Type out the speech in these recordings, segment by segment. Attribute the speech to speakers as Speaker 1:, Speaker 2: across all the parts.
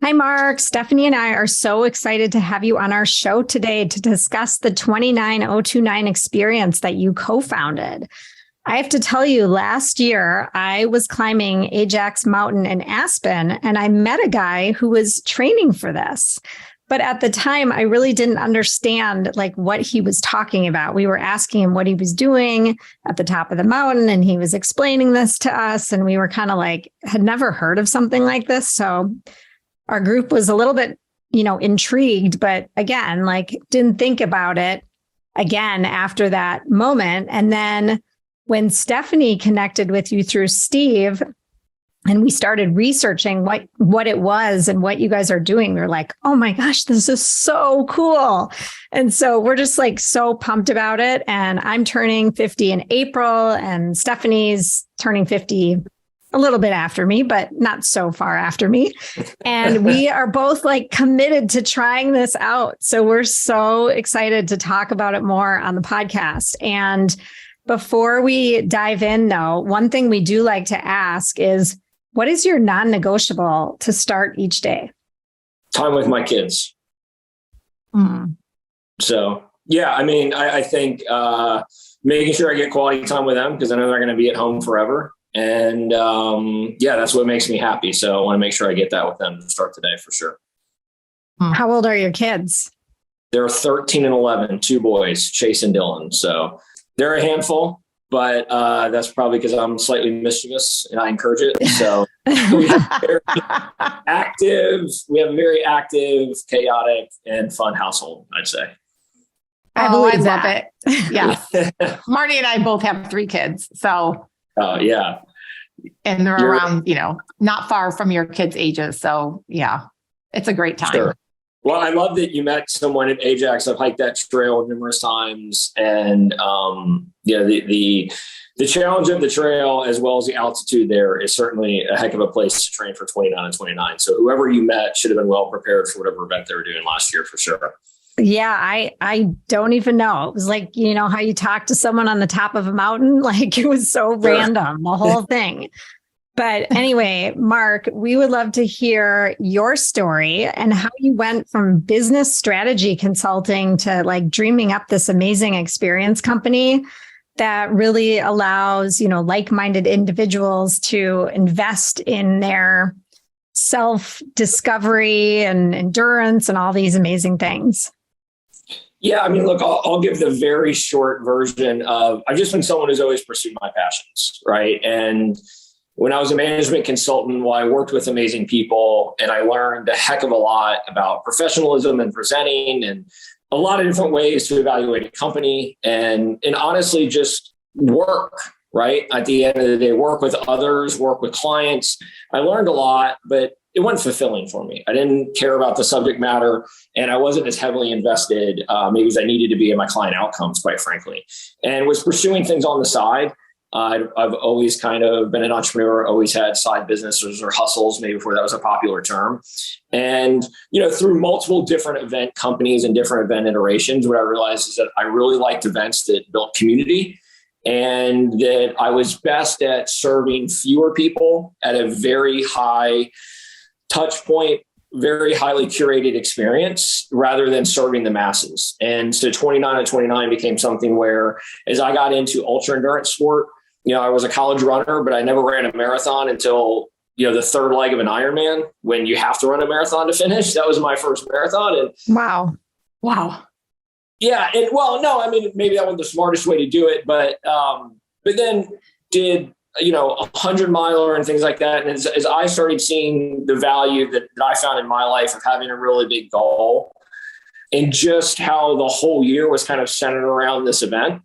Speaker 1: Hi, Mark. Stephanie and I are so excited to have you on our show today to discuss the 29029 experience that you co-founded. I have to tell you, last year, I was climbing Ajax Mountain in Aspen, and I met a guy who was training for this. But at the time, I really didn't understand what he was talking about. We were asking him what he was doing at the top of the mountain, and he was explaining this to us. And we were kind of had never heard of something like this. So our group was a little bit, intrigued, but again, didn't think about it again after that moment. And then when Stephanie connected with you through Steve, and we started researching what it was and what you guys are doing, we were like, oh my gosh, this is so cool. And so we're just so pumped about it. And I'm turning 50 in April, and Stephanie's turning 50 a little bit after me, but not so far after me. And we are both committed to trying this out. So we're so excited to talk about it more on the podcast. And before we dive in, though, one thing we do like to ask is, what is your non-negotiable to start each day?
Speaker 2: Time with my kids. So, yeah, I think making sure I get quality time with them, because I know they're going to be at home forever. And that's what makes me happy. So I want to make sure I get that with them to start the day for sure.
Speaker 1: How old are your kids?
Speaker 2: They're 13 and 11, two boys, Chase and Dylan. So they're a handful, but that's probably because I'm slightly mischievous and I encourage it. So we have a very active, chaotic, and fun household, I'd say.
Speaker 3: I love it. Yeah. Marty and I both have 3 kids. So.
Speaker 2: Yeah.
Speaker 3: And they're around, not far from your kids' ages. So yeah, it's a great time.
Speaker 2: Sure. Well, I love that you met someone at Ajax. I've hiked that trail numerous times, and the challenge of the trail as well as the altitude there is certainly a heck of a place to train for 29 and 29. So whoever you met should have been well prepared for whatever event they were doing last year for sure.
Speaker 1: Yeah, I don't even know. It was how you talk to someone on the top of a mountain. It was so random, the whole thing. But anyway, Mark, we would love to hear your story and how you went from business strategy consulting to dreaming up this amazing experience company that really allows, like-minded individuals to invest in their self-discovery and endurance and all these amazing things.
Speaker 2: Yeah, look, I'll give the very short version of, I've just been someone who's always pursued my passions, right? And when I was a management consultant, I worked with amazing people, and I learned a heck of a lot about professionalism and presenting and a lot of different ways to evaluate a company and honestly just work, right? At the end of the day, work with others, work with clients. I learned a lot, but it wasn't fulfilling for me. I didn't care about the subject matter, and I wasn't as heavily invested maybe as I needed to be in my client outcomes, quite frankly, and was pursuing things on the side. I've always kind of been an entrepreneur, always had side businesses or hustles, maybe before that was a popular term. And, through multiple different event companies and different event iterations, what I realized is that I really liked events that built community, and that I was best at serving fewer people at a very high touch point, very highly curated experience rather than serving the masses. And so 29 and 29 became something where, as I got into ultra endurance sport, I was a college runner, but I never ran a marathon until, the third leg of an Ironman, when you have to run a marathon to finish. That was my first marathon. And
Speaker 1: Wow.
Speaker 2: Yeah. And maybe that wasn't the smartest way to do it, but then did, 100-miler and things like that. And as I started seeing the value that I found in my life of having a really big goal, and just how the whole year was kind of centered around this event,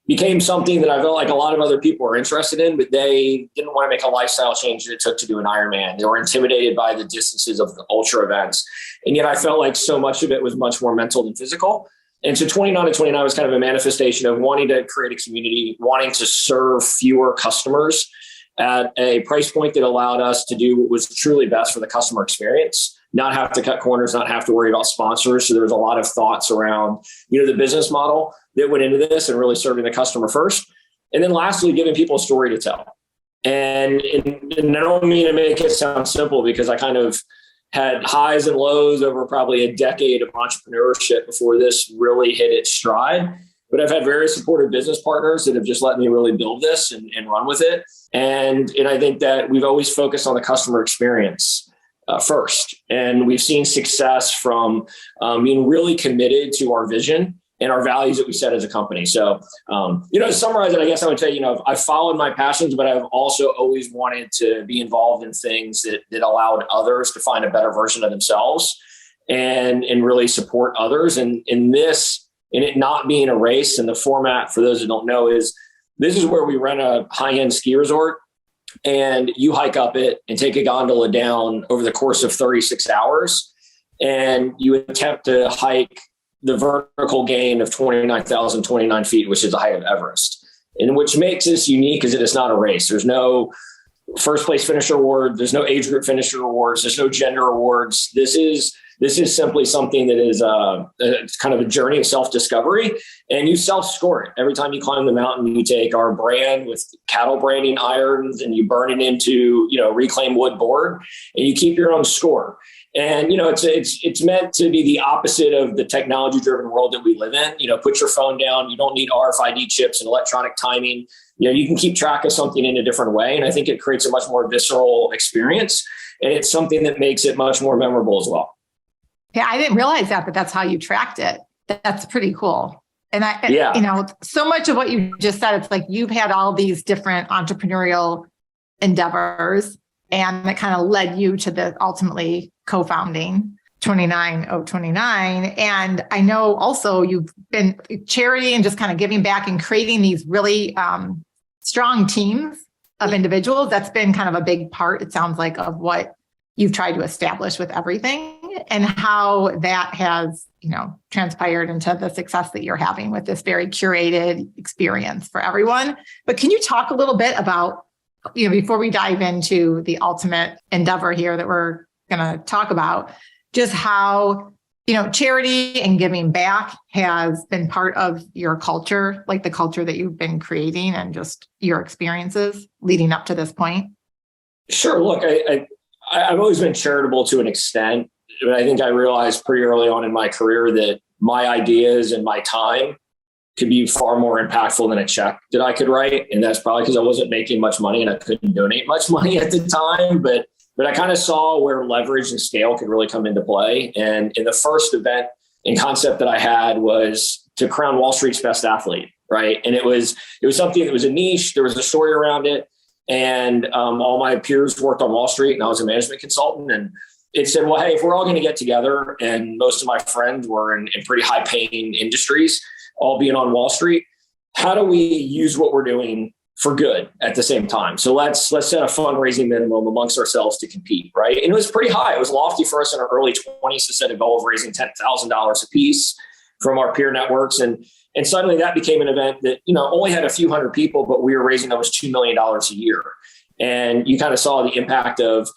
Speaker 2: became something that I felt like a lot of other people were interested in, but they didn't want to make a lifestyle change that it took to do an Ironman. They were intimidated by the distances of the ultra events. And yet I felt like so much of it was much more mental than physical. And so 29 and 29 was kind of a manifestation of wanting to create a community, wanting to serve fewer customers at a price point that allowed us to do what was truly best for the customer experience, not have to cut corners, not have to worry about sponsors. So there was a lot of thoughts around, the business model that went into this and really serving the customer first. And then lastly, giving people a story to tell. And I don't mean to make it sound simple, because I kind of had highs and lows over probably a decade of entrepreneurship before this really hit its stride. But I've had very supportive business partners that have just let me really build this and run with it. And I think that we've always focused on the customer experience first. And we've seen success from being really committed to our vision and our values that we set as a company. So, to summarize it, I guess I would say, I've followed my passions, but I've also always wanted to be involved in things that allowed others to find a better version of themselves and really support others. And it not being a race, and the format, for those that don't know, this is where we rent a high-end ski resort and you hike up it and take a gondola down over the course of 36 hours. And you attempt to hike the vertical gain of 29,029 feet, which is the height of Everest. And which makes this unique is that it's not a race. There's no first place finisher award. There's no age group finisher awards. There's no gender awards. This is simply something that is it's kind of a journey of self-discovery, and you self-score it. Every time you climb the mountain, you take our brand with cattle branding irons and you burn it into, reclaimed wood board, and you keep your own score. And, it's meant to be the opposite of the technology-driven world that we live in. Put your phone down. You don't need RFID chips and electronic timing. You can keep track of something in a different way. And I think it creates a much more visceral experience. And it's something that makes it much more memorable as well.
Speaker 3: Yeah, I didn't realize that, but that's how you tracked it. That's pretty cool. And so much of what you just said, it's like you've had all these different entrepreneurial endeavors, and that kind of led you to the ultimately co-founding 29029. And I know also you've been charity and just kind of giving back and creating these really strong teams of individuals. That's been kind of a big part, it sounds like, of what you've tried to establish with everything, and how that has, transpired into the success that you're having with this very curated experience for everyone. But can you talk a little bit about, before we dive into the ultimate endeavor here that we're going to talk about, just how, charity and giving back has been part of your culture, like the culture that you've been creating and just your experiences leading up to this point?
Speaker 2: Sure. Look, I've always been charitable to an extent, but I think I realized pretty early on in my career that my ideas and my time could be far more impactful than a check that I could write. And that's probably because I wasn't making much money and I couldn't donate much money at the time. But I kind of saw where leverage and scale could really come into play. And in the first event and concept that I had was to crown Wall Street's best athlete, right? And it was something that was a niche. There was a story around it. And all my peers worked on Wall Street and I was a management consultant. And it said, well, hey, if we're all going to get together, and most of my friends were in pretty high paying industries, all being on Wall Street, how do we use what we're doing for good at the same time? So let's set a fundraising minimum amongst ourselves to compete, right? And it was pretty high. It was lofty for us in our early 20s to set a goal of raising $10,000 a piece from our peer networks. And suddenly that became an event that, only had a few hundred people, but we were raising almost $2 million a year. And you kind of saw the impact of,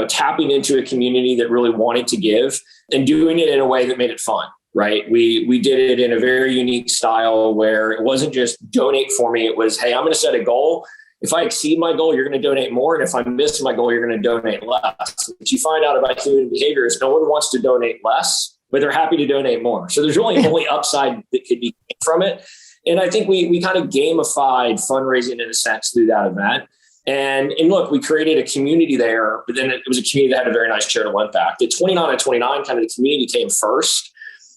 Speaker 2: tapping into a community that really wanted to give and doing it in a way that made it fun, right? We did it in a very unique style where it wasn't just donate for me. It was, hey, I'm going to set a goal. If I exceed my goal, you're going to donate more. And if I miss my goal, you're going to donate less. What you find out about human behavior is no one wants to donate less, but they're happy to donate more. So there's really only upside that could be from it. And I think we kind of gamified fundraising in a sense through that event. And look, we created a community there, but then it was a community that had a very nice charitable impact. At 29 kind of the community came first.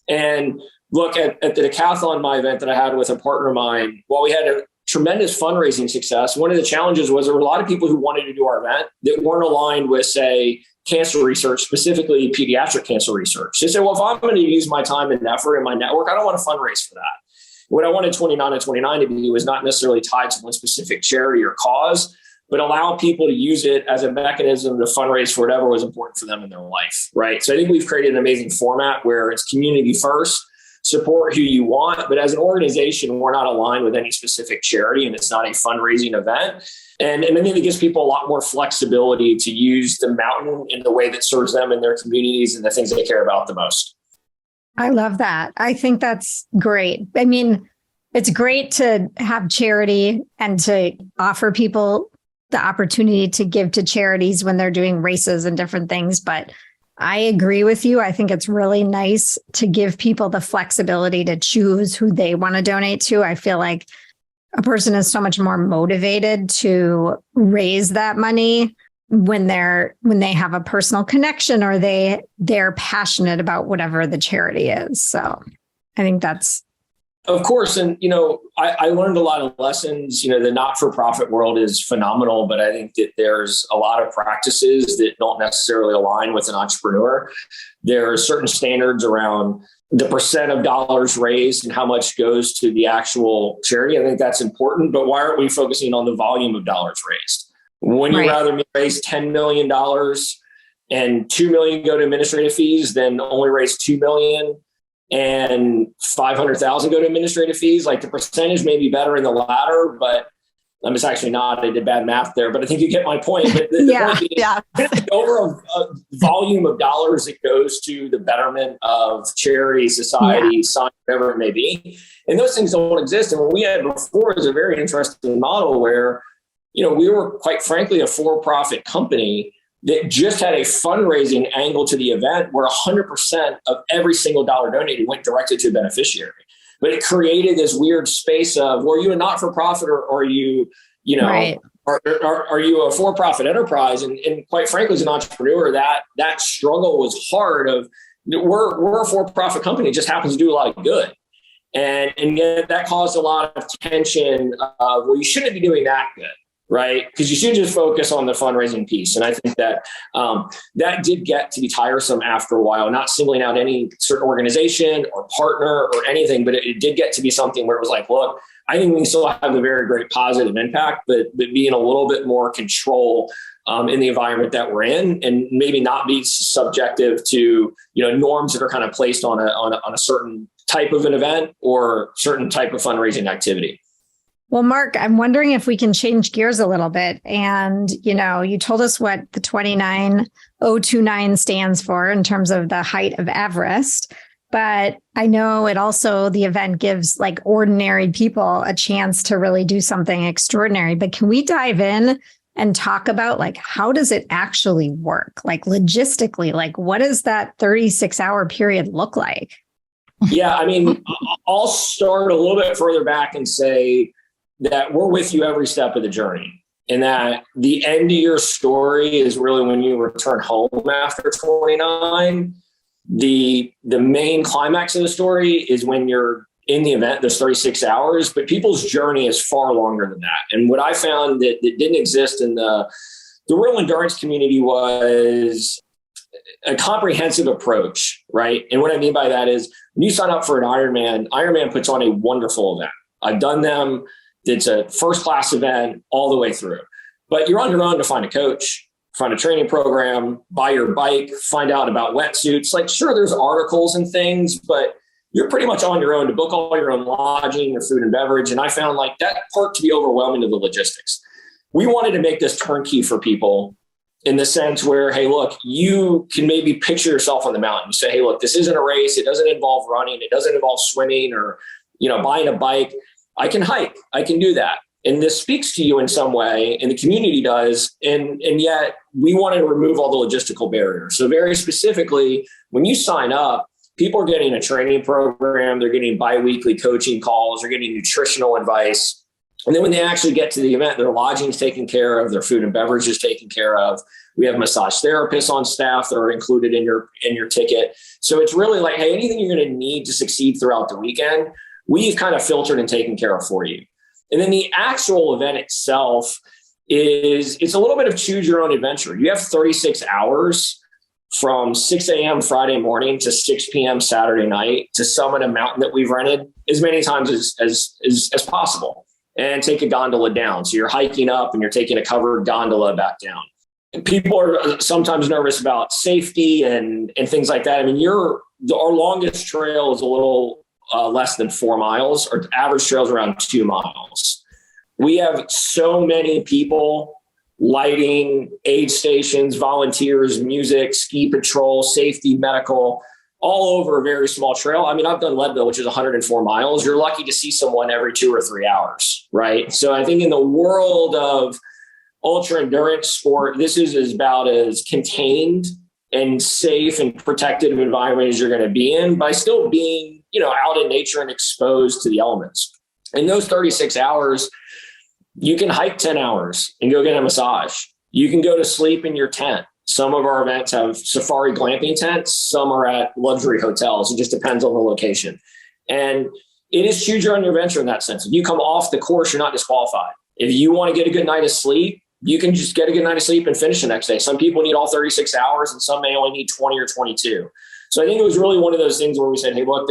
Speaker 2: And look, at the decathlon, my event that I had with a partner of mine, while we had a tremendous fundraising success, one of the challenges was there were a lot of people who wanted to do our event that weren't aligned with, say, cancer research, specifically pediatric cancer research. They said, well, if I'm going to use my time and effort and my network, I don't want to fundraise for that. What I wanted 29 to be was not necessarily tied to one specific charity or cause, but allow people to use it as a mechanism to fundraise for whatever was important for them in their life, right? So I think we've created an amazing format where it's community first, support who you want, but as an organization, we're not aligned with any specific charity and it's not a fundraising event. And I think it gives people a lot more flexibility to use the mountain in the way that serves them and their communities and the things they care about the most.
Speaker 1: I love that. I think that's great. I mean, it's great to have charity and to offer people the opportunity to give to charities when they're doing races and different things. But I agree with you. I think it's really nice to give people the flexibility to choose who they want to donate to. I feel like a person is so much more motivated to raise that money when they have a personal connection or they're passionate about whatever the charity is. So I think that's.
Speaker 2: Of course. And, I learned a lot of lessons. The not-for-profit world is phenomenal, but I think that there's a lot of practices that don't necessarily align with an entrepreneur. There are certain standards around the percent of dollars raised and how much goes to the actual charity. I think that's important, but why aren't we focusing on the volume of dollars raised? Wouldn't you rather raise $10 million and $2 million go to administrative fees than only raise $2 million and 500,000 go to administrative fees? Like, the percentage may be better in the latter, but I'm just actually not. I did bad math there, but I think you get my point. But the over a volume of dollars that goes to the betterment of charity, society, science, whatever it may be. And those things don't exist. And what we had before is a very interesting model where, we were, quite frankly, a for-profit company that just had a fundraising angle to the event where 100% of every single dollar donated went directly to a beneficiary. But it created this weird space of, were you a not-for-profit or are you, are you a for-profit enterprise? And quite frankly, as an entrepreneur, that struggle was hard. We're a for-profit company. It just happens to do a lot of good. And yet that caused a lot of tension of, well, you shouldn't be doing that good. Right? Because you should just focus on the fundraising piece. And I think that that did get to be tiresome after a while, not singling out any certain organization or partner or anything, but it did get to be something where it was like, look, I think we still have a very great positive impact, but be in a little bit more control in the environment that we're in, and maybe not be subjective to, norms that are kind of placed on a certain type of an event or certain type of fundraising activity.
Speaker 1: Well, Mark, I'm wondering if we can change gears a little bit. And, you told us what the 29029 stands for in terms of the height of Everest. But I know the event gives like ordinary people a chance to really do something extraordinary. But can we dive in and talk about like, how does it actually work? Like logistically, like what does that 36-hour period look like?
Speaker 2: Yeah, I mean, I'll start a little bit further back and say that we're with you every step of the journey, and that the end of your story is really when you return home after 29. The main climax of the story is when you're in the event, there's 36 hours, but people's journey is far longer than that. And what I found that didn't exist in the real endurance community was a comprehensive approach, right? And what I mean by that is when you sign up for an Ironman puts on a wonderful event. I've done them. It's a first-class event all the way through. But you're on your own to find a coach, find a training program, buy your bike, find out about wetsuits. Like, sure, there's articles and things, but you're pretty much on your own to book all your own lodging, your food and beverage. And I found like that part to be overwhelming to the logistics. We wanted to make this turnkey for people in the sense where, hey, look, you can maybe picture yourself on the mountain. You say, hey, look, this isn't a race. It doesn't involve running. It doesn't involve swimming or, buying a bike. I can hike. I can do that. And this speaks to you in some way, and the community does. And yet we want to remove all the logistical barriers. So very specifically, when you sign up, people are getting a training program. They're getting biweekly coaching calls. They're getting nutritional advice. And then when they actually get to the event, their lodging is taken care of. Their food and beverage is taken care of. We have massage therapists on staff that are included in your ticket. So it's really like, hey, anything you're going to need to succeed throughout the weekend, we've kind of filtered and taken care of for you. And then the actual event itself it's a little bit of choose your own adventure. You have 36 hours from 6 a.m. Friday morning to 6 p.m. Saturday night to summit a mountain that we've rented as many times as possible and take a gondola down. So you're hiking up and you're taking a covered gondola back down. And people are sometimes nervous about safety and things like that. I mean, our longest trail is a little less than 4 miles. Our average trail is around 2 miles. We have so many people, lighting, aid stations, volunteers, music, ski patrol, safety, medical, all over a very small trail. I mean, I've done Leadville, which is 104 miles. You're lucky to see someone every 2 or 3 hours, right? So I think in the world of ultra endurance sport, this is about as contained and safe and protected environment as you're going to be in by still being, out in nature and exposed to the elements. In those 36 hours, you can hike 10 hours and go get a massage. You can go to sleep in your tent. Some of our events have safari glamping tents. Some are at luxury hotels. It just depends on the location. And it is choose your own adventure in that sense. If you come off the course, you're not disqualified. If you want to get a good night of sleep, you can just get a good night of sleep and finish the next day. Some people need all 36 hours and some may only need 20 or 22. So I think it was really one of those things where we said, hey, look,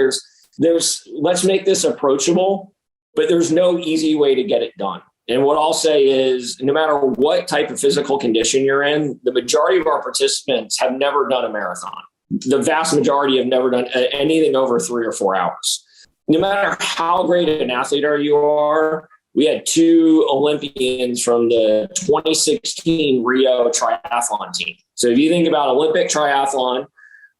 Speaker 2: let's make this approachable, but there's no easy way to get it done. And what I'll say is, no matter what type of physical condition you're in, the majority of our participants have never done a marathon. The vast majority have never done anything over 3 or 4 hours. No matter how great an athlete you are, we had 2 Olympians from the 2016 Rio triathlon team. So if you think about Olympic triathlon,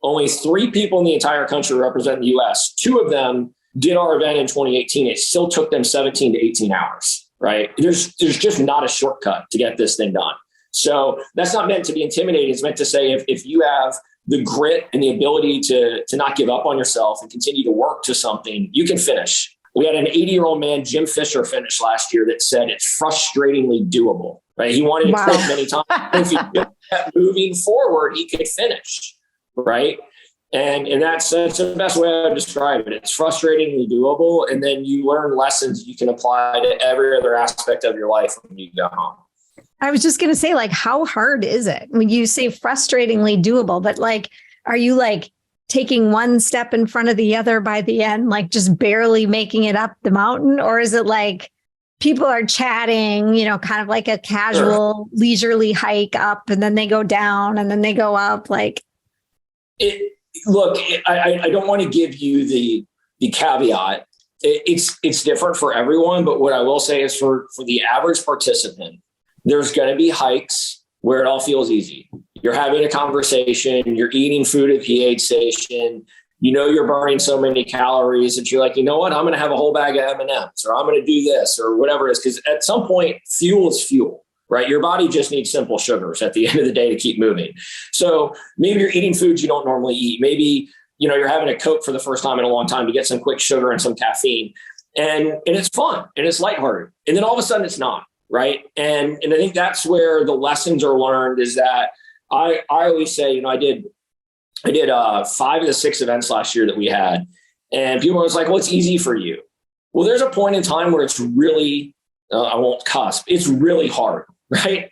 Speaker 2: only 3 people in the entire country represent the U.S. 2 of them did our event in 2018. It still took them 17 to 18 hours, right? There's just not a shortcut to get this thing done. So that's not meant to be intimidating. It's meant to say if you have the grit and the ability to not give up on yourself and continue to work to something, you can finish. We had an 80-year-old man, Jim Fisher, finish last year that said it's frustratingly doable, right? He wanted to quit many times. If he kept moving forward, he could finish, right? And that's the best way I would describe it. It's frustratingly doable. And then you learn lessons you can apply to every other aspect of your life when you go home.
Speaker 1: I was just going to say, how hard is it when you say frustratingly doable, but are you taking one step in front of the other by the end, just barely making it up the mountain? Or is it people are chatting, kind of like a casual, leisurely hike up, and then they go down and then they go up? Look, I don't want to give you the caveat. It's different for everyone, but what I will say is for the average participant, there's going to be hikes where it all feels easy. You're having a conversation, you're eating food at the aid station, you're burning so many calories that you're like, you know what, I'm going to have a whole bag of M&Ms, or I'm going to do this, or whatever it is. Because at some point, fuel is fuel, right? Your body just needs simple sugars at the end of the day to keep moving. So maybe you're eating foods you don't normally eat. Maybe, you're having a Coke for the first time in a long time to get some quick sugar and some caffeine. And it's fun and it's lighthearted. And then all of a sudden it's not. Right. And I think that's where the lessons are learned, is that I always say, I did 5 of the 6 events last year that we had, and people was like, well, it's easy for you. Well, there's a point in time where it's really, I won't cuss, it's really hard, right?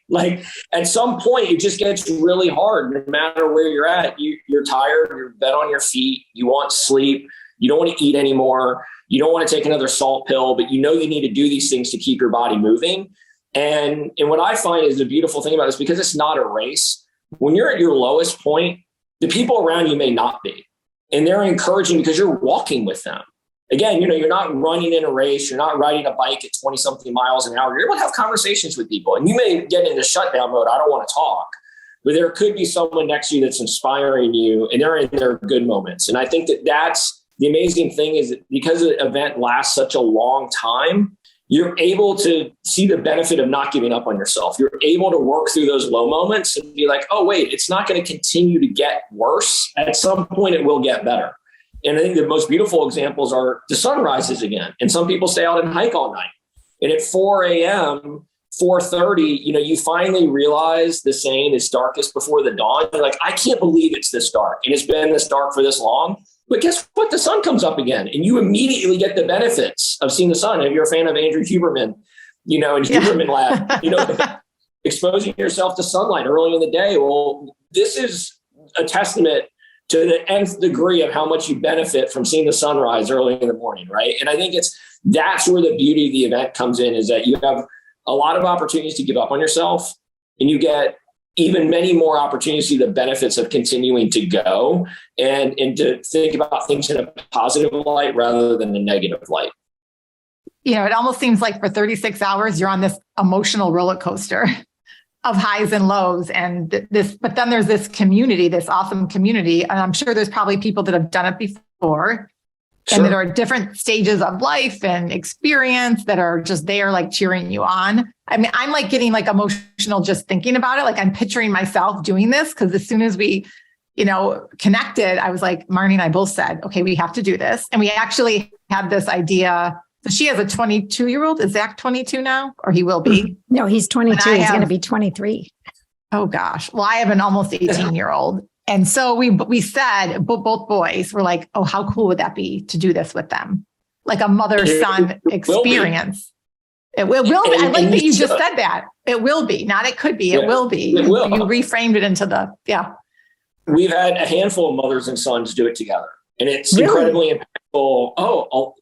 Speaker 1: At some point it just gets really hard. No matter where you're at, you're tired, you're bed on your feet, you want sleep, you don't want to eat anymore. You don't want to take another salt pill, but you need to do these things to keep your body moving. And what I find is the beautiful thing about it is because it's not a race, when you're at your lowest point, the people around you may not be. And they're encouraging because you're walking with them. Again, you're not running in a race. You're not riding a bike at 20 something miles an hour. You're able to have conversations with people, and you may get into shutdown mode. I don't want to talk, but there could be someone next to you that's inspiring you, and they're in their good moments. And I think that's the amazing thing, is that because the event lasts such a long time, you're able to see the benefit of not giving up on yourself. You're able to work through those low moments and be like, oh, wait, it's not going to continue to get worse. At some point, it will get better. And I think the most beautiful examples are the sun rises again. And some people stay out and hike all night. And at 4 a.m., 4:30, you finally realize the saying is darkest before the dawn. You're like, I can't believe it's this dark. And it's been this dark for this long. But guess what? The sun comes up again, and you immediately get the benefits of seeing the sun. If you're a fan of Andrew Huberman, in Huberman Lab, exposing yourself to sunlight early in the day. Well, this is a testament to the nth degree of how much you benefit from seeing the sunrise early in the morning, right? And I think that's where the beauty of the event comes in, is that you have a lot of opportunities to give up on yourself, and you get even many more opportunities to see the benefits of continuing to go and to think about things in a positive light rather than a negative light.
Speaker 3: It almost seems like for 36 hours, you're on this emotional roller coaster of highs and lows. But then there's this community, this awesome community. And I'm sure there's probably people that have done it before. Sure. And that are at different stages of life and experience that are just there, cheering you on. I mean, I'm getting emotional just thinking about it. I'm picturing myself doing this, because as soon as we connected, I was like, Marnie and I both said, okay, we have to do this. And we actually had this idea. So she has a 22-year-old. Is Zach 22 now, or he will be?
Speaker 1: No, he's 22. He's going to be 23.
Speaker 3: Oh gosh. Well, I have an almost 18-year-old. And so we said, both boys were like, oh, how cool would that be to do this with them? Like a mother-son experience. It will be. I like that you just said that. It will be. Not it could be. It will be. It will. You reframed it into
Speaker 2: We've had a handful of mothers and sons do it together. And it's incredibly impactful.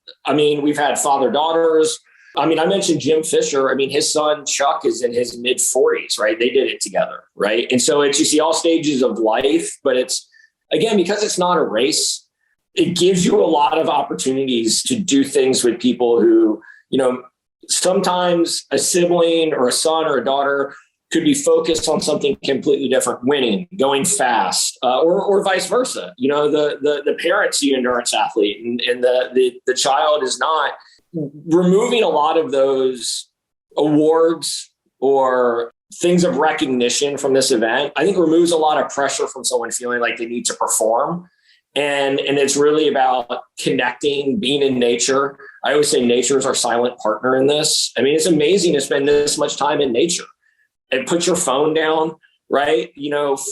Speaker 2: We've had father-daughters. I mentioned Jim Fisher. His son Chuck is in his mid-40s, right? They did it together, right? And so you see all stages of life, but it's, again, because it's not a race, it gives you a lot of opportunities to do things with people who, sometimes a sibling or a son or a daughter could be focused on something completely different, winning, going fast, or vice versa. The parent see endurance athlete and the child is not. Removing a lot of those awards or things of recognition from this event, I think removes a lot of pressure from someone feeling like they need to perform. And it's really about connecting, being in nature. I always say nature is our silent partner in this. It's amazing to spend this much time in nature and put your phone down, right?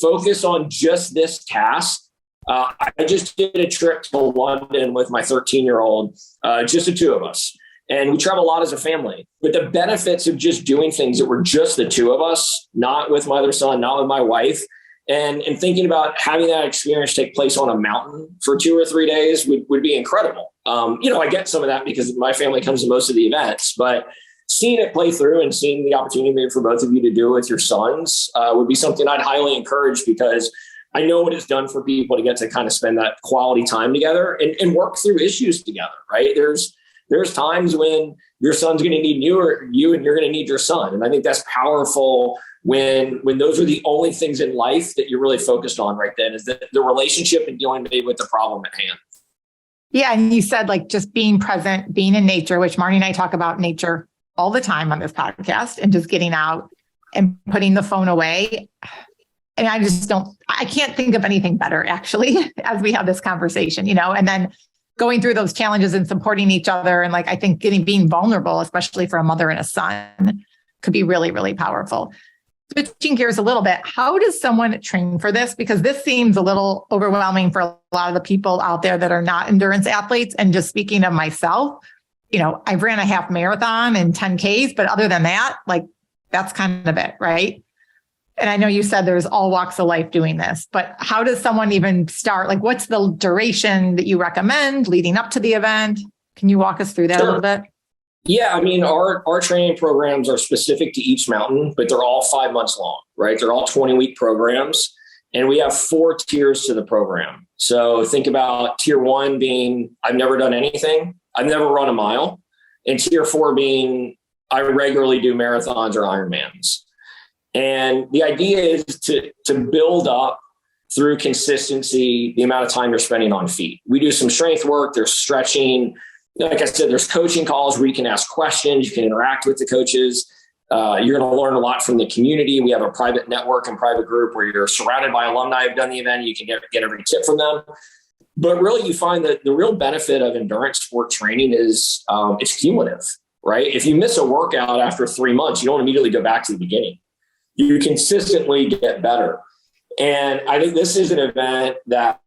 Speaker 2: Focus on just this task. I just did a trip to London with my 13-year-old, just the two of us. And we travel a lot as a family. But the benefits of just doing things that were just the two of us, not with my other son, not with my wife, and thinking about having that experience take place on a mountain for 2 or 3 days would be incredible. I get some of that because my family comes to most of the events, but seeing it play through and seeing the opportunity for both of you to do it with your sons would be something I'd highly encourage, because I know what it's done for people to get to kind of spend that quality time together and work through issues together, right? There's times when your son's going to need you and you're going to need your son. And I think that's powerful when those are the only things in life that you're really focused on right then, is the relationship and dealing with the problem at hand.
Speaker 3: Yeah. And you said just being present, being in nature, which Marnie and I talk about nature all the time on this podcast, and just getting out and putting the phone away. And I can't think of anything better actually, as we have this conversation, and then going through those challenges and supporting each other. And I think being vulnerable, especially for a mother and a son, could be really, really powerful. Switching gears a little bit, how does someone train for this? Because this seems a little overwhelming for a lot of the people out there that are not endurance athletes. And just speaking of myself, I've ran a half marathon and 10Ks, but other than that, that's kind of it, right? And I know you said there's all walks of life doing this, but how does someone even start? What's the duration that you recommend leading up to the event? Can you walk us through that a little bit?
Speaker 2: Yeah, our training programs are specific to each mountain, but they're all 5 months long, right? They're all 20-week programs, and we have 4 tiers to the program. So think about tier 1 being, I've never done anything. I've never run a mile. And tier 4 being, I regularly do marathons or Ironmans. And the idea is to build up through consistency the amount of time you're spending on feet. We do some strength work, there's stretching. Like I said, there's coaching calls where you can ask questions, you can interact with the coaches. You're going to learn a lot from the community. We have a private network and private group where you're surrounded by alumni who've done the event. You can get every tip from them. But really, you find that the real benefit of endurance sport training is it's cumulative, right? If you miss a workout after 3 months, you don't immediately go back to the beginning. You consistently get better. And I think this is an event that,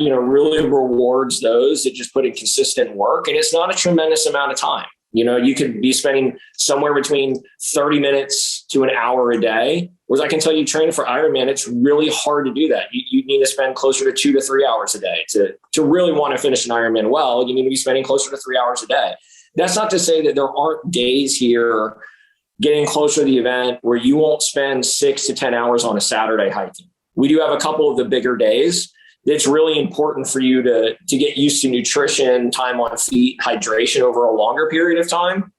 Speaker 2: really rewards those that just put in consistent work. And it's not a tremendous amount of time. You could be spending somewhere between 30 minutes to an hour a day. Whereas I can tell you, training for Ironman, it's really hard to do that. You need to spend closer to 2 to 3 hours a day to really want to finish an Ironman well. You need to be spending closer to 3 hours a day. That's not to say that there aren't days here getting closer to the event where you won't spend 6 to 10 hours on a Saturday hiking. We do have a couple of the bigger days. It's really important for you to get used to nutrition, time on feet, hydration over a longer period of time.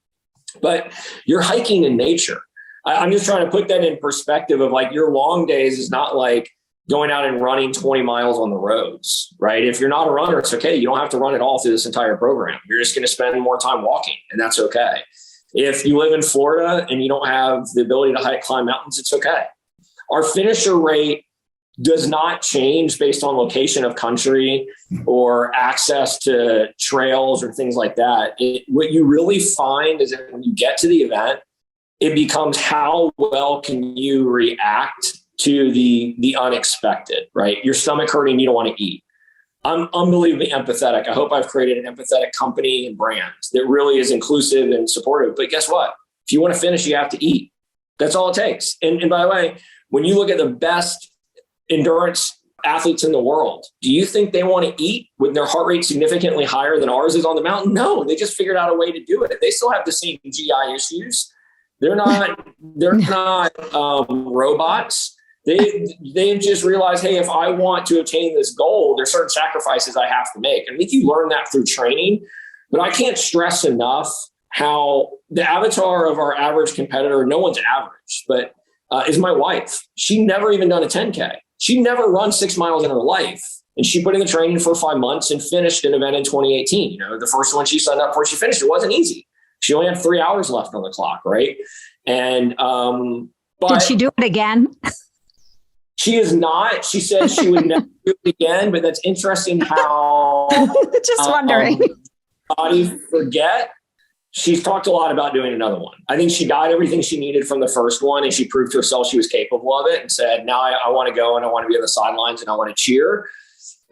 Speaker 2: But you're hiking in nature. I'm just trying to put that in perspective of your long days is not like going out and running 20 miles on the roads, right? If you're not a runner, it's okay. You don't have to run it all through this entire program. You're just going to spend more time walking, and that's okay. If you live in Florida and you don't have the ability to climb mountains, it's okay. Our finisher rate does not change based on location of country or access to trails or things like that. What you really find is that when you get to the event, it becomes how well can you react to the unexpected, right? Your stomach hurting, you don't want to eat. I'm unbelievably empathetic. I hope I've created an empathetic company and brand that really is inclusive and supportive. But guess what? If you want to finish, you have to eat. That's all it takes. And by the way, when you look at the best endurance athletes in the world, do you think they want to eat with their heart rate significantly higher than ours is on the mountain? No, they just figured out a way to do it. They still have the same GI issues. They're not robots. They've just realized, hey, if I want to attain this goal, there's certain sacrifices I have to make. And I think you learn that through training, but I can't stress enough how the avatar of our average competitor, no one's average, but is my wife. She never even done a 10K. She never run 6 miles in her life. And she put in the training for 5 months and finished an event in 2018. The first one she signed up for, she finished. It wasn't easy. She only had 3 hours left on the clock, right? And but
Speaker 1: did she do it again?
Speaker 2: She is not. She said she would never do it again, but that's interesting how
Speaker 1: just wondering.
Speaker 2: Body forget. She's talked a lot about doing another one. I think she got everything she needed from the first one, and she proved to herself she was capable of it and said, now I want to go and I want to be on the sidelines and I want to cheer.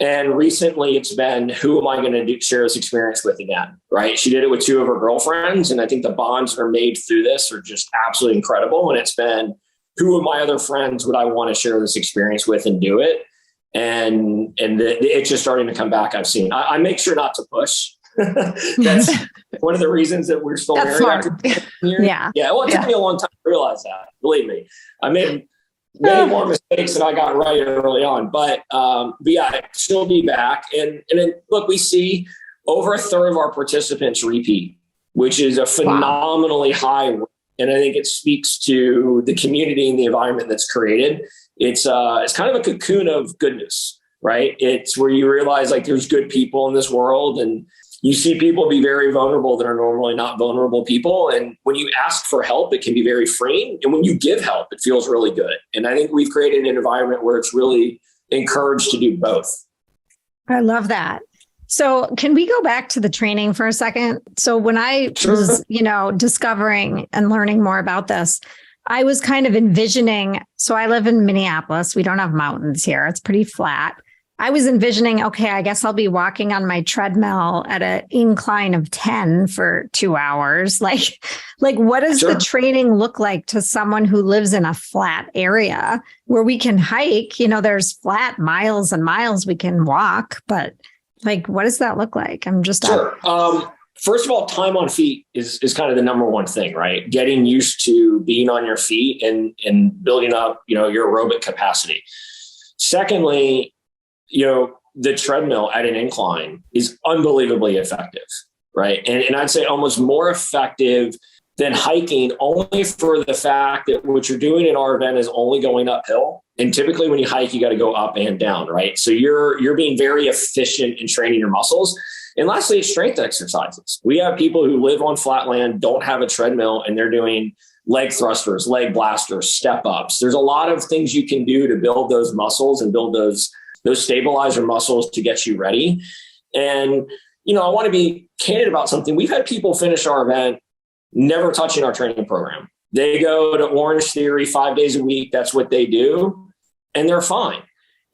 Speaker 2: And recently it's been, who am I going to share this experience with again? Right. She did it with 2 of her girlfriends. And I think the bonds that are made through this are just absolutely incredible. And it's been, who of my other friends would I want to share this experience with and do it? And it's just starting to come back. I've seen, I make sure not to push. That's one of the reasons that we're still married.
Speaker 3: Smart.
Speaker 1: Yeah.
Speaker 2: Well, it took me a long time to realize that. Believe me, I made many more mistakes than I got right early on. But yeah, she'll be back. And then look, we see over a third of our participants repeat, which is a phenomenally high rate. And I think it speaks to the community and the environment that's created. It's kind of a cocoon of goodness, right? It's where you realize like there's good people in this world, and you see people be very vulnerable that are normally not vulnerable people. And when you ask for help, it can be very freeing. And when you give help, it feels really good. And I think we've created an environment where it's really encouraged to do both.
Speaker 1: I love that. So can we go back to the training for a second? So when I was, discovering and learning more about this, I was kind of envisioning, so I live in Minneapolis. We don't have mountains here. It's pretty flat. I was envisioning, okay, I guess I'll be walking on my treadmill at an incline of 10 for 2 hours. Like what does the training look like to someone who lives in a flat area where we can hike? There's flat miles and miles we can walk, but like, what does that look like? I'm just
Speaker 2: sure. First of all, time on feet is kind of the number one thing, right? Getting used to being on your feet and building up, your aerobic capacity. Secondly, the treadmill at an incline is unbelievably effective, right? And I'd say almost more effective than hiking, only for the fact that what you're doing in our event is only going uphill. And typically when you hike, you got to go up and down, right? So you're being very efficient in training your muscles. And lastly, it's strength exercises. We have people who live on flat land, don't have a treadmill, and they're doing leg thrusters, leg blasters, step ups. There's a lot of things you can do to build those muscles and build those stabilizer muscles to get you ready. And, I want to be candid about something. We've had people finish our event never touching our training program. They go to Orange Theory 5 days a week. That's what they do. And they're fine.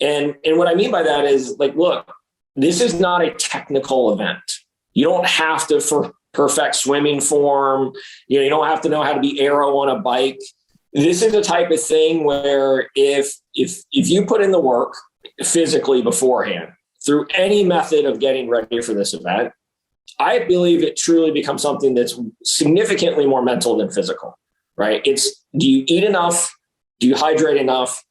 Speaker 2: And what I mean by that is like, look, this is not a technical event. You don't have to perfect swimming form. You don't have to know how to be aero on a bike. This is the type of thing where if you put in the work physically beforehand through any method of getting ready for this event, I believe it truly becomes something that's significantly more mental than physical, right? It's, do you eat enough? Do you hydrate enough?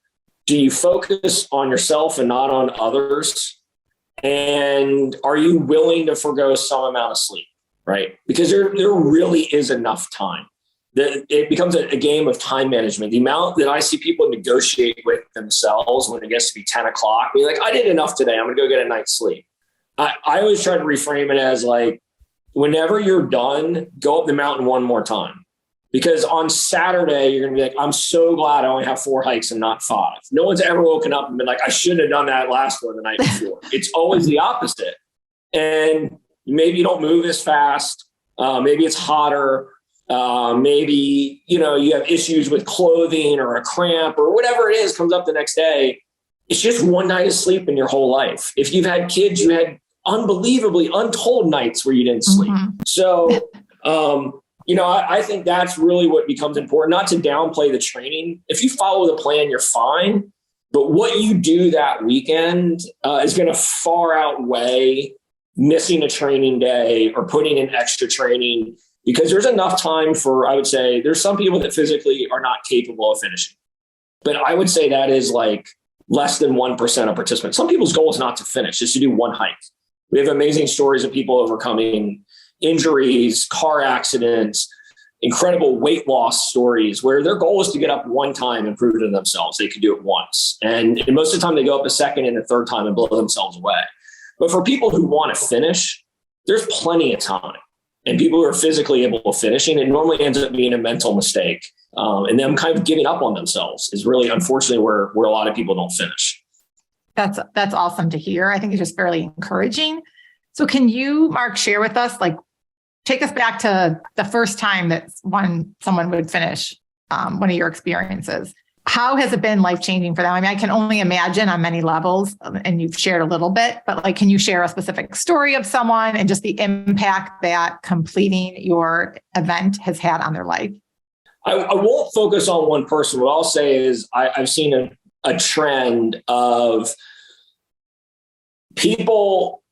Speaker 2: Do you focus on yourself and not on others? And are you willing to forgo some amount of sleep, right? Because there really is enough time. It becomes a game of time management. The amount that I see people negotiate with themselves when it gets to be 10 o'clock, be like, I did enough today. I'm going to go get a night's sleep. I always try to reframe it as like, whenever you're done, go up the mountain one more time. Because on Saturday, you're going to be like, I'm so glad I only have 4 hikes and not 5. No one's ever woken up and been like, I shouldn't have done that last one the night before. It's always the opposite. And maybe you don't move as fast. Maybe it's hotter. Maybe, you have issues with clothing or a cramp or whatever it is comes up the next day. It's just one night of sleep in your whole life. If you've had kids, you had unbelievably untold nights where you didn't sleep. Mm-hmm. So, I think that's really what becomes important, not to downplay the training. If you follow the plan, you're fine. But what you do that weekend is going to far outweigh missing a training day or putting in extra training, because there's enough time for, I would say, there's some people that physically are not capable of finishing. But I would say that is like less than 1% of participants. Some people's goal is not to finish, just to do one hike. We have amazing stories of people overcoming injuries, car accidents, incredible weight loss stories where their goal is to get up one time and prove to themselves they could do it once. And most of the time they go up a second and a third time and blow themselves away. But for people who want to finish, there's plenty of time. And people who are physically able to finishing, it normally ends up being a mental mistake. And them kind of giving up on themselves is really, unfortunately, where a lot of people don't finish.
Speaker 3: That's awesome to hear. I think it's just fairly encouraging. So can you, Marc, share with us, take us back to the first time that someone would finish one of your experiences? How has it been life-changing for them? I mean, I can only imagine on many levels, and you've shared a little bit, but can you share a specific story of someone and just the impact that completing your event has had on their life?
Speaker 2: I won't focus on one person. What I'll say is I've seen a trend of people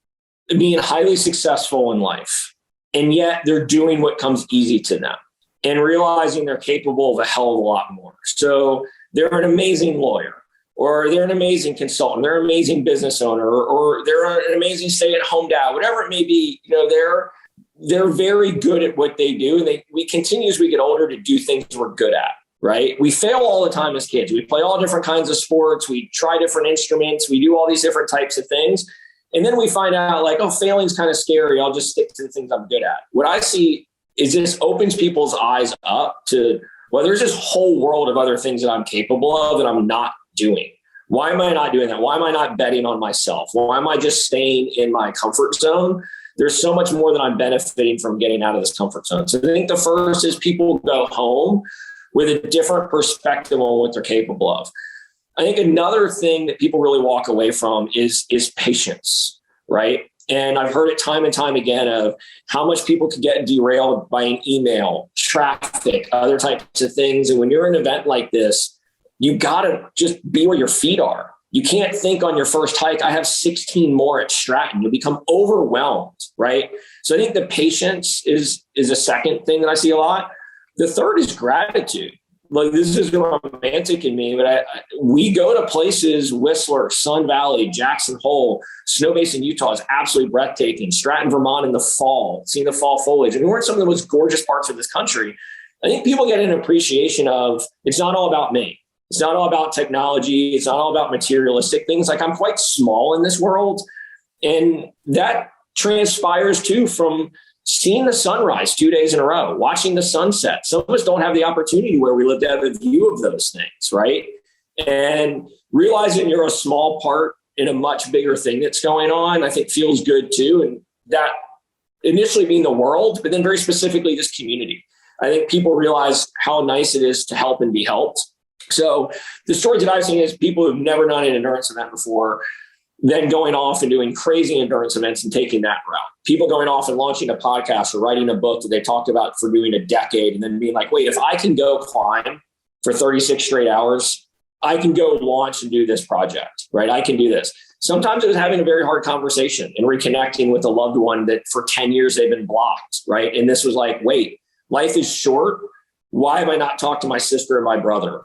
Speaker 2: being highly successful in life, and yet they're doing what comes easy to them and realizing they're capable of a hell of a lot more. So they're an amazing lawyer, or they're an amazing consultant, they're an amazing business owner, or they're an amazing stay-at-home dad, whatever it may be. They're very good at what they do. And we continue as we get older to do things we're good at, right? We fail all the time as kids. We play all different kinds of sports. We try different instruments. We do all these different types of things. And then we find out failing's kind of scary. I'll just stick to the things I'm good at. What I see is this opens people's eyes up to, well, there's this whole world of other things that I'm capable of that I'm not doing. Why am I not doing that? Why am I not betting on myself? Why am I just staying in my comfort zone? There's so much more that I'm benefiting from getting out of this comfort zone. So I think the first is people go home with a different perspective on what they're capable of. I think another thing that people really walk away from is patience, right? And I've heard it time and time again of how much people could get derailed by an email, traffic, other types of things. And when you're in an event like this, you got to just be where your feet are. You can't think on your first hike, I have 16 more at Stratton. You'll become overwhelmed, right? So I think the patience is a second thing that I see a lot. The third is gratitude. This is romantic in me, but we go to places, Whistler, Sun Valley, Jackson Hole, Snow Basin, Utah is absolutely breathtaking. Stratton, Vermont in the fall, seeing the fall foliage. And we're in some of the most gorgeous parts of this country. I think people get an appreciation of, it's not all about me. It's not all about technology. It's not all about materialistic things. I'm quite small in this world. And that transpires too from seeing the sunrise 2 days in a row, watching the sunset. Some of us don't have the opportunity where we live to have a view of those things, right? And realizing you're a small part in a much bigger thing that's going on, I think feels good too. And that initially being the world, but then very specifically this community. I think people realize how nice it is to help and be helped. So the story that I've seen is people who've never done an endurance event before, then going off and doing crazy endurance events and taking that route. People going off and launching a podcast or writing a book that they talked about for doing a decade and then being like, wait, if I can go climb for 36 straight hours, I can go launch and do this project, right? I can do this. Sometimes it was having a very hard conversation and reconnecting with a loved one that for 10 years they've been blocked, right? And this was like, wait, life is short. Why have I not talked to my sister and my brother?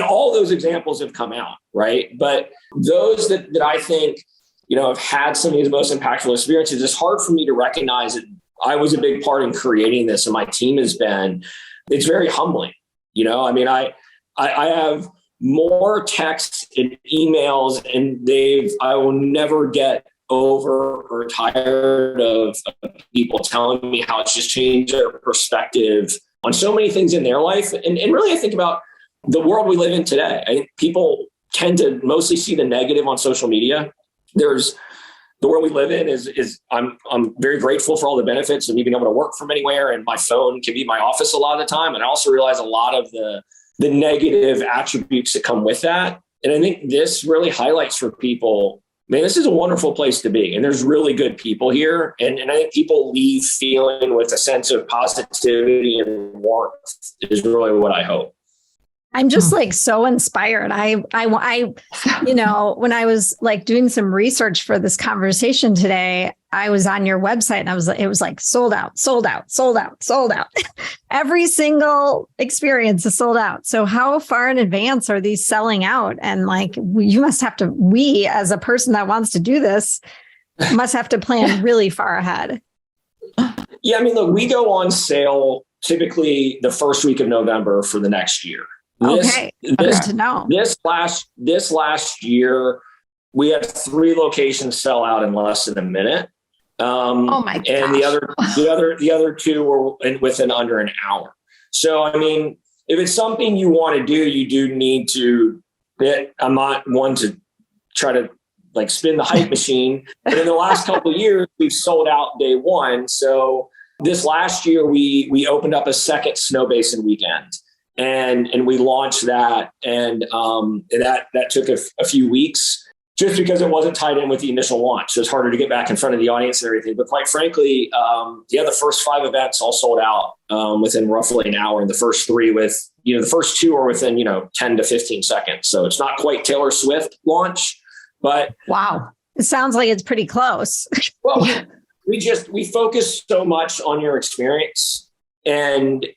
Speaker 2: All those examples have come out, right? But those that I think, have had some of these most impactful experiences, it's hard for me to recognize that I was a big part in creating this and my team has been. It's very humbling. I have more texts and emails and I will never get over or tired of people telling me how it's just changed their perspective on so many things in their life. And really, I think about the world we live in today. I think people tend to mostly see the negative on social media. The world we live in is I'm very grateful for all the benefits of me being able to work from anywhere, and my phone can be my office a lot of the time. And I also realize a lot of the negative attributes that come with that. And I think this really highlights for people, man, this is a wonderful place to be. And there's really good people here. And I think people leave feeling with a sense of positivity and warmth is really what I hope.
Speaker 1: I'm just like so inspired. I, when I was like doing some research for this conversation today, I was on your website and it was like sold out. Every single experience is sold out. So how far in advance are these selling out? And like, we as a person that wants to do this must have to plan really far ahead.
Speaker 2: Yeah. I mean, look, we go on sale typically the first week of November for the next year.
Speaker 1: Okay, good to know.
Speaker 2: This last year, we had 3 locations sell out in less than a minute.
Speaker 3: Oh my gosh.
Speaker 2: And the other 2 were within under an hour. So, I mean, if it's something you want to do, you do need to. I'm not one to try to like spin the hype machine, but in the last couple of years, we've sold out day one. So this last year, we opened up a second snow basin weekend. And we launched that, and that took a few weeks just because it wasn't tied in with the initial launch. So it's harder to get back in front of the audience and everything. But quite frankly, the first 5 events all sold out within roughly an hour, and the first 3 the first 2 are within 10 to 15 seconds. So it's not quite Taylor Swift launch, but
Speaker 1: wow, it sounds like it's pretty close.
Speaker 2: Well, we focus so much on your experience. And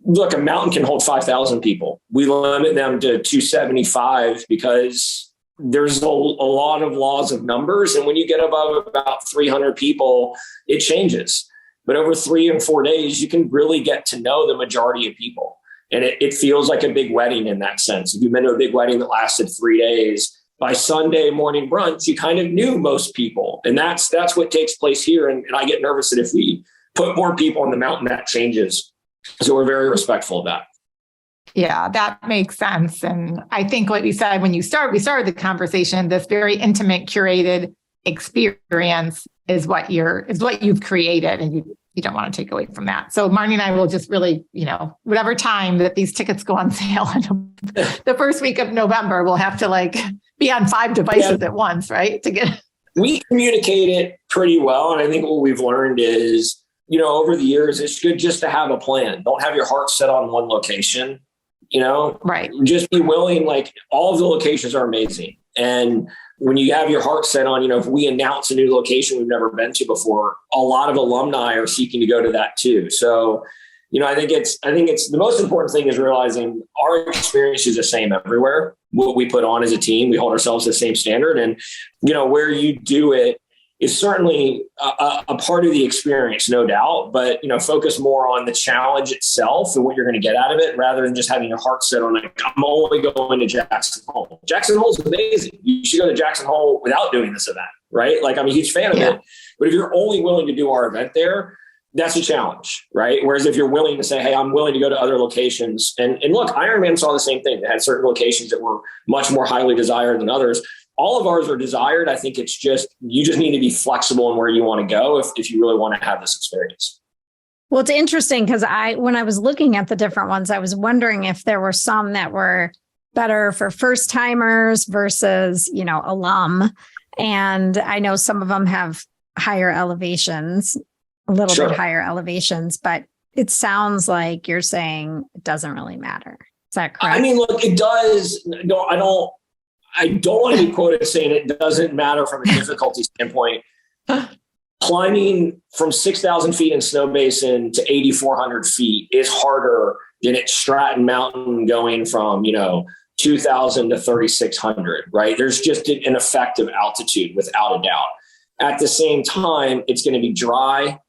Speaker 2: look, a mountain can hold 5,000 people. We limit them to 275 because there's a lot of laws of numbers. And when you get above about 300 people, it changes. But over 3 and 4 days, you can really get to know the majority of people. And it feels like a big wedding in that sense. If you've been to a big wedding that lasted 3 days, by Sunday morning brunch, you kind of knew most people. And that's what takes place here. And I get nervous that if we put more people on the mountain, that changes. So we're very respectful of that.
Speaker 3: Yeah, that makes sense. And I think what you said when we started the conversation, this very intimate, curated experience is what you've created, and you don't want to take away from that. So Marnie and I will just really, whatever time that these tickets go on sale the first week of November, we'll have to like be on 5 devices at once, right?
Speaker 2: We communicate it pretty well. And I think what we've learned is, over the years, it's good just to have a plan. Don't have your heart set on one location,
Speaker 3: Right.
Speaker 2: Just be willing, like all of the locations are amazing. And when you have your heart set on, if we announce a new location we've never been to before, a lot of alumni are seeking to go to that too. So, I think it's the most important thing is realizing our experience is the same everywhere. What we put on as a team, we hold ourselves to the same standard. And, where you do it is certainly a part of the experience, no doubt, but, focus more on the challenge itself and what you're going to get out of it rather than just having your heart set on like, I'm only going to Jackson Hole. Jackson Hole is amazing. You should go to Jackson Hole without doing this event, right? Like I'm a huge fan of it, but if you're only willing to do our event there, that's a challenge, right? Whereas if you're willing to say, hey, I'm willing to go to other locations and look, Ironman saw the same thing. They had certain locations that were much more highly desired than others. All of ours are desired. I think it's just, you just need to be flexible in where you want to go if you really want to have this experience.
Speaker 1: Well, it's interesting because when I was looking at the different ones, I was wondering if there were some that were better for first timers versus, alum. And I know some of them have higher elevations, a little bit higher elevations, but it sounds like you're saying it doesn't really matter. Is that correct?
Speaker 2: I mean, look, it does. No, I don't want to be quoted saying it doesn't matter from a difficulty standpoint. Climbing from 6,000 feet in Snow Basin to 8,400 feet is harder than at Stratton Mountain going from, 2,000 to 3,600, right? There's just an effect of altitude without a doubt. At the same time, it's going to be dry.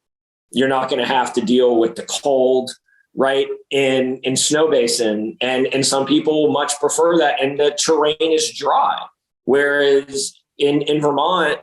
Speaker 2: You're not going to have to deal with the cold. Right in Snow Basin, and some people much prefer that, and the terrain is dry. Whereas in Vermont,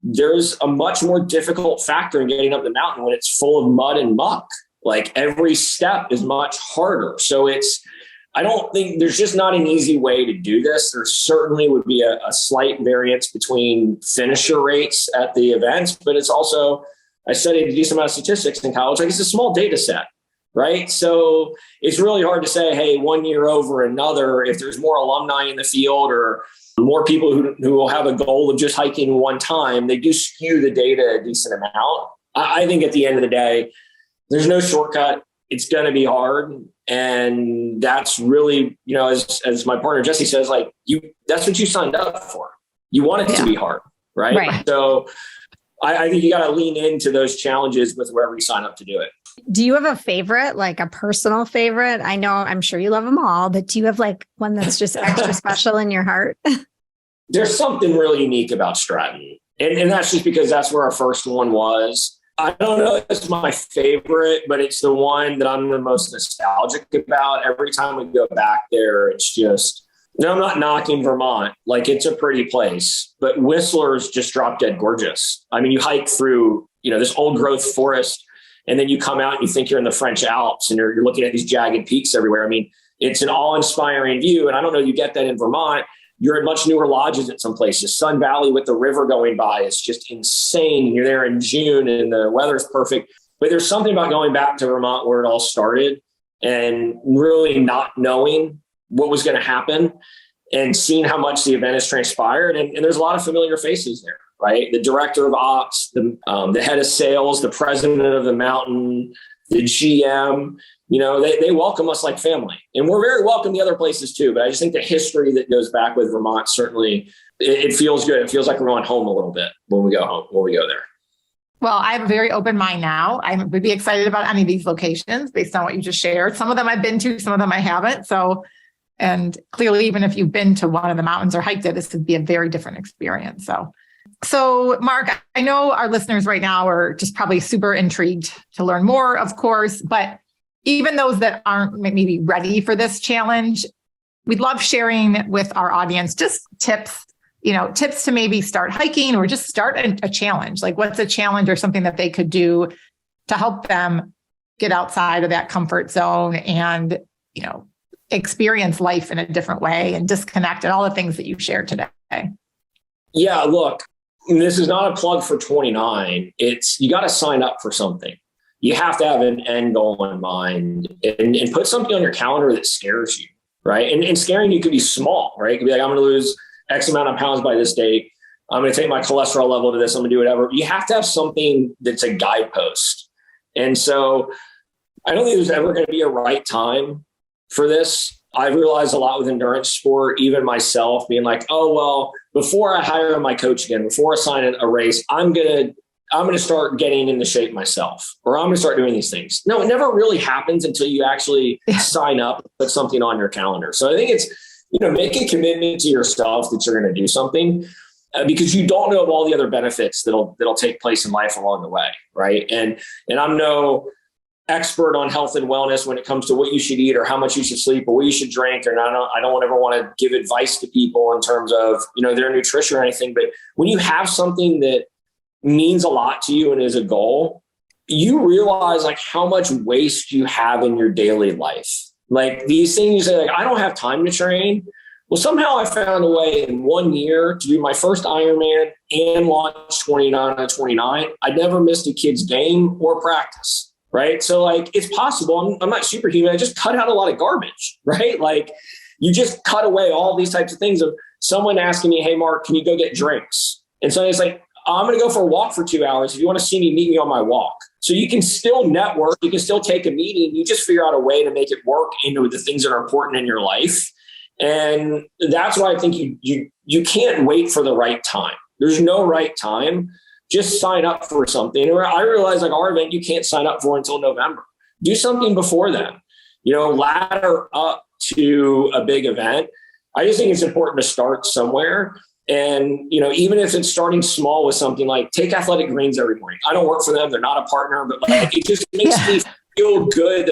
Speaker 2: there's a much more difficult factor in getting up the mountain when it's full of mud and muck. Like every step is much harder. So I don't think there's just not an easy way to do this. There certainly would be a slight variance between finisher rates at the events, but it's also, I studied a decent amount of statistics in college. Like it's a small data set, right? So it's really hard to say, hey, 1 year over another, if there's more alumni in the field or more people who will have a goal of just hiking one time, they do skew the data a decent amount. I think at the end of the day, there's no shortcut. It's going to be hard. And that's really, as my partner Jesse says, like that's what you signed up for. You want it to be hard, right? So I think you got to lean into those challenges with wherever you sign up to do it.
Speaker 1: Do you have a favorite, like a personal favorite? I'm sure you love them all, but do you have like one that's just extra special in your heart?
Speaker 2: There's something really unique about Stratton. And that's just because that's where our first one was. I don't know if it's my favorite, but it's the one that I'm the most nostalgic about. Every time we go back there, it's just, I'm not knocking Vermont. Like it's a pretty place, but Whistler's just drop dead gorgeous. I mean, you hike through, this old growth forest, and then you come out and you think you're in the French Alps and you're looking at these jagged peaks everywhere. I mean, it's an awe-inspiring view. And I don't know, you get that in Vermont. You're at much newer lodges at some places. Sun Valley with the river going by is just insane. You're there in June and the weather's perfect. But there's something about going back to Vermont where it all started and really not knowing what was going to happen and seeing how much the event has transpired. And there's a lot of familiar faces there, right? The director of ops, the head of sales, the president of the mountain, the GM, they welcome us like family, and we're very welcome the other places too. But I just think the history that goes back with Vermont, certainly it feels good. It feels like we're going home a little bit when we go there.
Speaker 3: Well, I have a very open mind now. I would be excited about any of these locations based on what you just shared. Some of them I've been to, some of them I haven't. So, and clearly, even if you've been to one of the mountains or hiked it, this would be a very different experience. So Marc, I know our listeners right now are just probably super intrigued to learn more, of course, but even those that aren't maybe ready for this challenge, we'd love sharing with our audience just tips to maybe start hiking or just start a challenge. Like what's a challenge or something that they could do to help them get outside of that comfort zone and, experience life in a different way and disconnect and all the things that you shared today.
Speaker 2: Yeah, look, this is not a plug for 29. You got to sign up for something. You have to have an end goal in mind and put something on your calendar that scares you, right? And scaring you could be small, right? It could be like, I'm going to lose X amount of pounds by this date. I'm going to take my cholesterol level to this. I'm going to do whatever. You have to have something that's a guidepost. And so I don't think there's ever going to be a right time for this. I've realized a lot with endurance sport, even myself being like, oh, well, before I hire my coach again, before I sign a race, I'm going to start getting into shape myself, or I'm going to start doing these things. No, it never really happens until you actually sign up, put something on your calendar. So I think it's, make a commitment to yourself that you're going to do something because you don't know of all the other benefits that'll take place in life along the way. Right. And I'm no expert on health and wellness when it comes to what you should eat or how much you should sleep or what you should drink. Or I don't ever want to give advice to people in terms of, their nutrition or anything. But when you have something that means a lot to you and is a goal, you realize like how much waste you have in your daily life. Like these things you say, like, I don't have time to train. Well, somehow I found a way in 1 year to do my first Ironman and launch 29 out of 29. I never missed a kid's game or practice, right? So like, it's possible. I'm not superhuman. I just cut out a lot of garbage, right? Like you just cut away all these types of things of someone asking me, hey, Marc, can you go get drinks? And so it's like, I'm going to go for a walk for 2 hours. If you want to see me, meet me on my walk. So you can still network. You can still take a meeting. You just figure out a way to make it work into the things that are important in your life. And that's why I think you can't wait for the right time. There's no right time. Just sign up for something. And I realize like our event, you can't sign up for until November. Do something before then, ladder up to a big event. I just think it's important to start somewhere. And, even if it's starting small with something like take Athletic Greens every morning. I don't work for them. They're not a partner, but like, it just makes me feel good.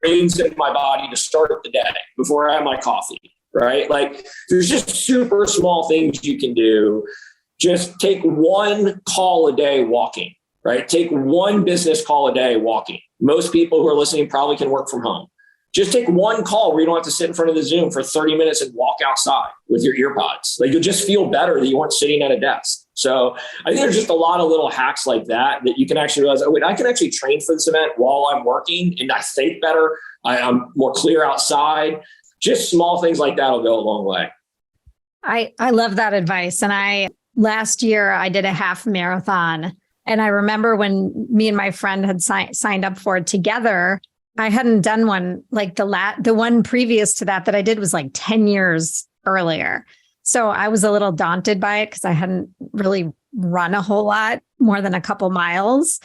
Speaker 2: Greens in my body to start the day before I have my coffee, right? Like there's just super small things you can do just take one call a day walking, right? Take one business call a day walking. Most people who are listening probably can work from home. Just take one call where you don't have to sit in front of the Zoom for 30 minutes and walk outside with your ear pods. Like, you'll just feel better that you weren't sitting at a desk. So I think there's just a lot of little hacks like that you can actually realize, oh, wait, I can actually train for this event while I'm working and I think better. I'm more clear outside. Just small things like that will go a long way.
Speaker 1: I love that advice. And last year I did a half marathon, and I remember when me and my friend had signed up for it together, I hadn't done one like the one previous to that I did was like 10 years earlier. So I was a little daunted by it because I hadn't really run a whole lot more than a couple miles.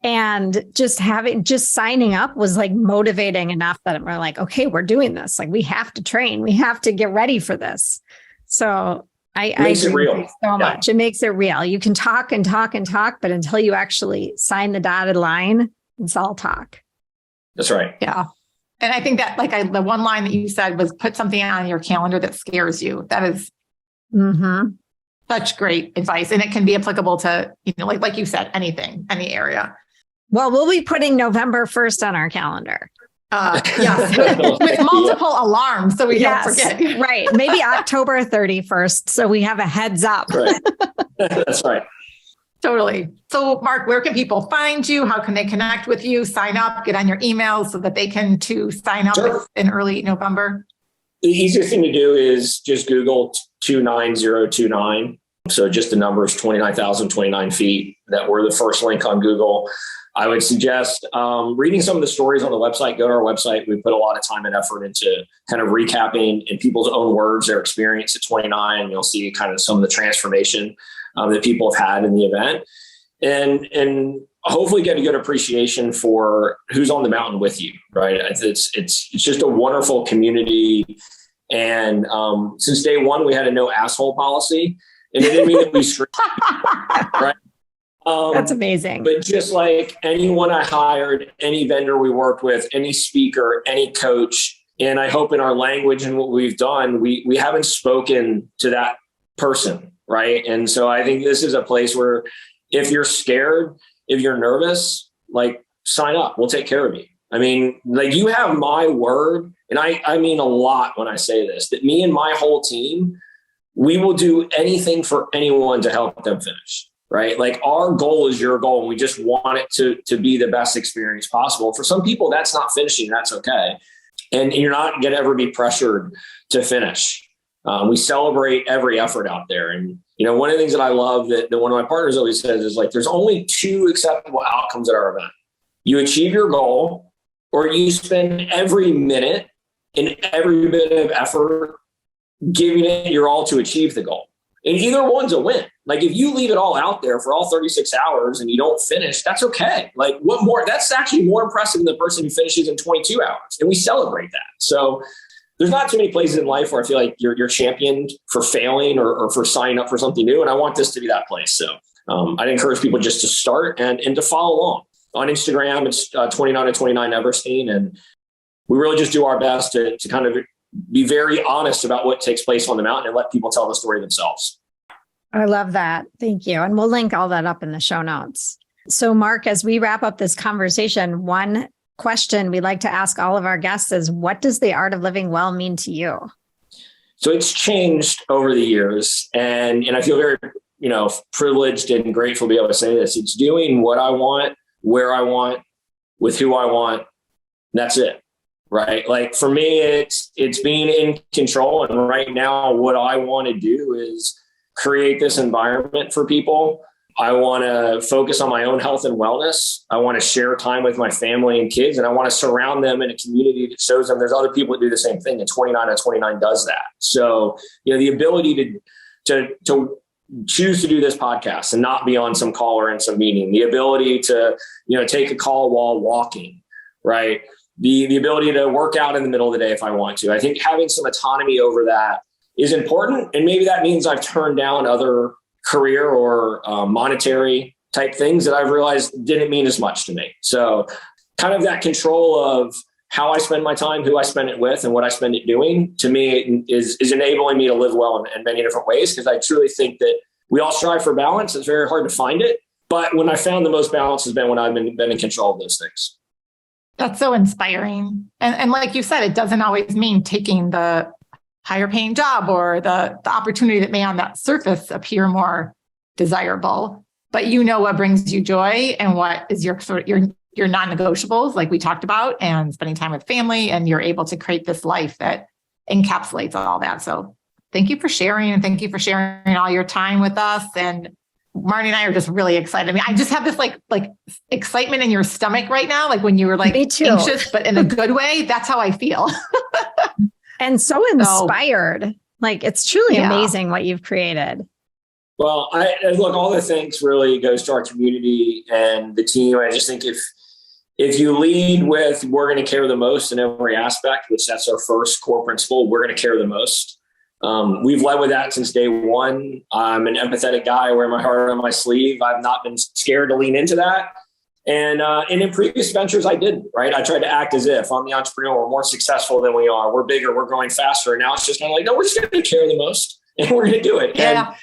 Speaker 1: And just signing up was like motivating enough that we're like, okay, we're doing this. Like, we have to train. We have to get ready for this. So I agree with you so much. It makes it real. You can talk and talk and talk, but until you actually sign the dotted line, it's all talk.
Speaker 2: That's right.
Speaker 3: Yeah. And I think that the one line that you said was put something on your calendar that scares you. That is such great advice. And it can be applicable to, like you said, anything, any area.
Speaker 1: Well, we'll be putting November 1st on our calendar.
Speaker 3: Yes, with multiple alarms so we don't forget.
Speaker 1: Right. Maybe October 31st. So we have a heads up.
Speaker 2: Right. That's right.
Speaker 3: Totally. So Marc, where can people find you? How can they connect with you, sign up, get on your emails so that they can too sign up in early November?
Speaker 2: The easiest thing to do is just Google 29029. So just the numbers, 29,029 feet. That were the first link on Google. I would suggest reading some of the stories on the website. Go to our website. We put a lot of time and effort into kind of recapping in people's own words their experience at 29. You'll see kind of some of the transformation that people have had in the event, and hopefully get a good appreciation for who's on the mountain with you. Right? It's just a wonderful community, and since day one we had a no asshole policy, and it didn't mean that we screamed, right?
Speaker 1: That's amazing.
Speaker 2: But just like anyone I hired, any vendor we worked with, any speaker, any coach, and I hope in our language and what we've done, we haven't spoken to that person, right? And so I think this is a place where if you're scared, if you're nervous, like, sign up. We'll take care of you. I mean, like, you have my word, and I mean a lot when I say this, that me and my whole team, we will do anything for anyone to help them finish. Right? Like, our goal is your goal, and we just want it to be the best experience possible. For some people, that's not finishing. That's okay. And you're not going to ever be pressured to finish. We celebrate every effort out there. And, one of the things that I love that one of my partners always says is, like, there's only two acceptable outcomes at our event. You achieve your goal, or you spend every minute and every bit of effort giving it your all to achieve the goal. And either one's a win. Like, if you leave it all out there for all 36 hours and you don't finish, that's okay. Like, what more? That's actually more impressive than the person who finishes in 22 hours. And we celebrate that. So there's not too many places in life where I feel like you're championed for failing or for signing up for something new. And I want this to be that place. So I'd encourage people just to start and to follow along. On Instagram, it's 29to29 Everstein. And we really just do our best to kind of be very honest about what takes place on the mountain and let people tell the story themselves.
Speaker 1: I love that. Thank you. And we'll link all that up in the show notes. So Marc, as we wrap up this conversation, one question we like to ask all of our guests is, what does the art of living well mean to you?
Speaker 2: So it's changed over the years. And I feel very, privileged and grateful to be able to say this. It's doing what I want, where I want, with who I want. That's it. Right. Like, for me, it's being in control. And right now, what I want to do is create this environment for people. I want to focus on my own health and wellness. I want to share time with my family and kids, and I want to surround them in a community that shows them there's other people that do the same thing. And 29to29 does that. So, the ability to choose to do this podcast and not be on some call or in some meeting, the ability to, take a call while walking, right? The ability to work out in the middle of the day if I want to. I think having some autonomy over that is important. And maybe that means I've turned down other career or monetary type things that I've realized didn't mean as much to me. So kind of that control of how I spend my time, who I spend it with, and what I spend it doing, to me is enabling me to live well in many different ways. Because I truly think that We all strive for balance. It's very hard to find it. But when I found the most balance has been when I've been in control of those things.
Speaker 3: That's so inspiring. And like you said, it doesn't always mean taking the higher paying job or the opportunity that may on that surface appear more desirable, but you know what brings you joy and what is your non-negotiables, like we talked about, and spending time with family, and you're able to create this life that encapsulates all that. So thank you for sharing, and thank you for sharing all your time with us. And Marty and I are just really excited. I mean, I just have this like excitement in your stomach right now, like when you were like anxious, but in a good way. That's how I feel.
Speaker 1: And so inspired. Like, it's truly amazing what you've created.
Speaker 2: Well, look, all the thanks really goes to our community and the team. I just think if you lead with, we're going to care the most in every aspect, which that's our first core principle, we're going to care the most. We've led with that since day one. I'm an empathetic guy. I wear my heart on my sleeve. I've not been scared to lean into that. And in previous ventures, I didn't, right? I tried to act as if I'm the entrepreneur. We're more successful than we are. We're bigger. We're growing faster. And now it's just kind of like, no, we're just going to care the most and we're going to do it.
Speaker 3: Yeah.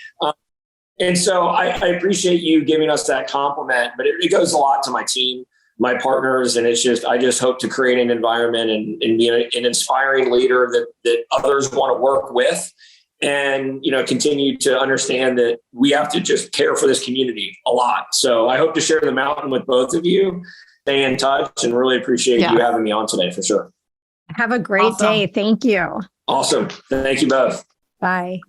Speaker 2: And so I appreciate you giving us that compliment, but it goes a lot to my team, my partners. And I just hope to create an environment and be an inspiring leader that others want to work with. And, continue to understand that we have to just care for this community a lot. So I hope to share the mountain with both of you, stay in touch, and really appreciate you having me on today for sure.
Speaker 1: Have a great day. Thank you.
Speaker 2: Awesome. Thank you both.
Speaker 1: Bye.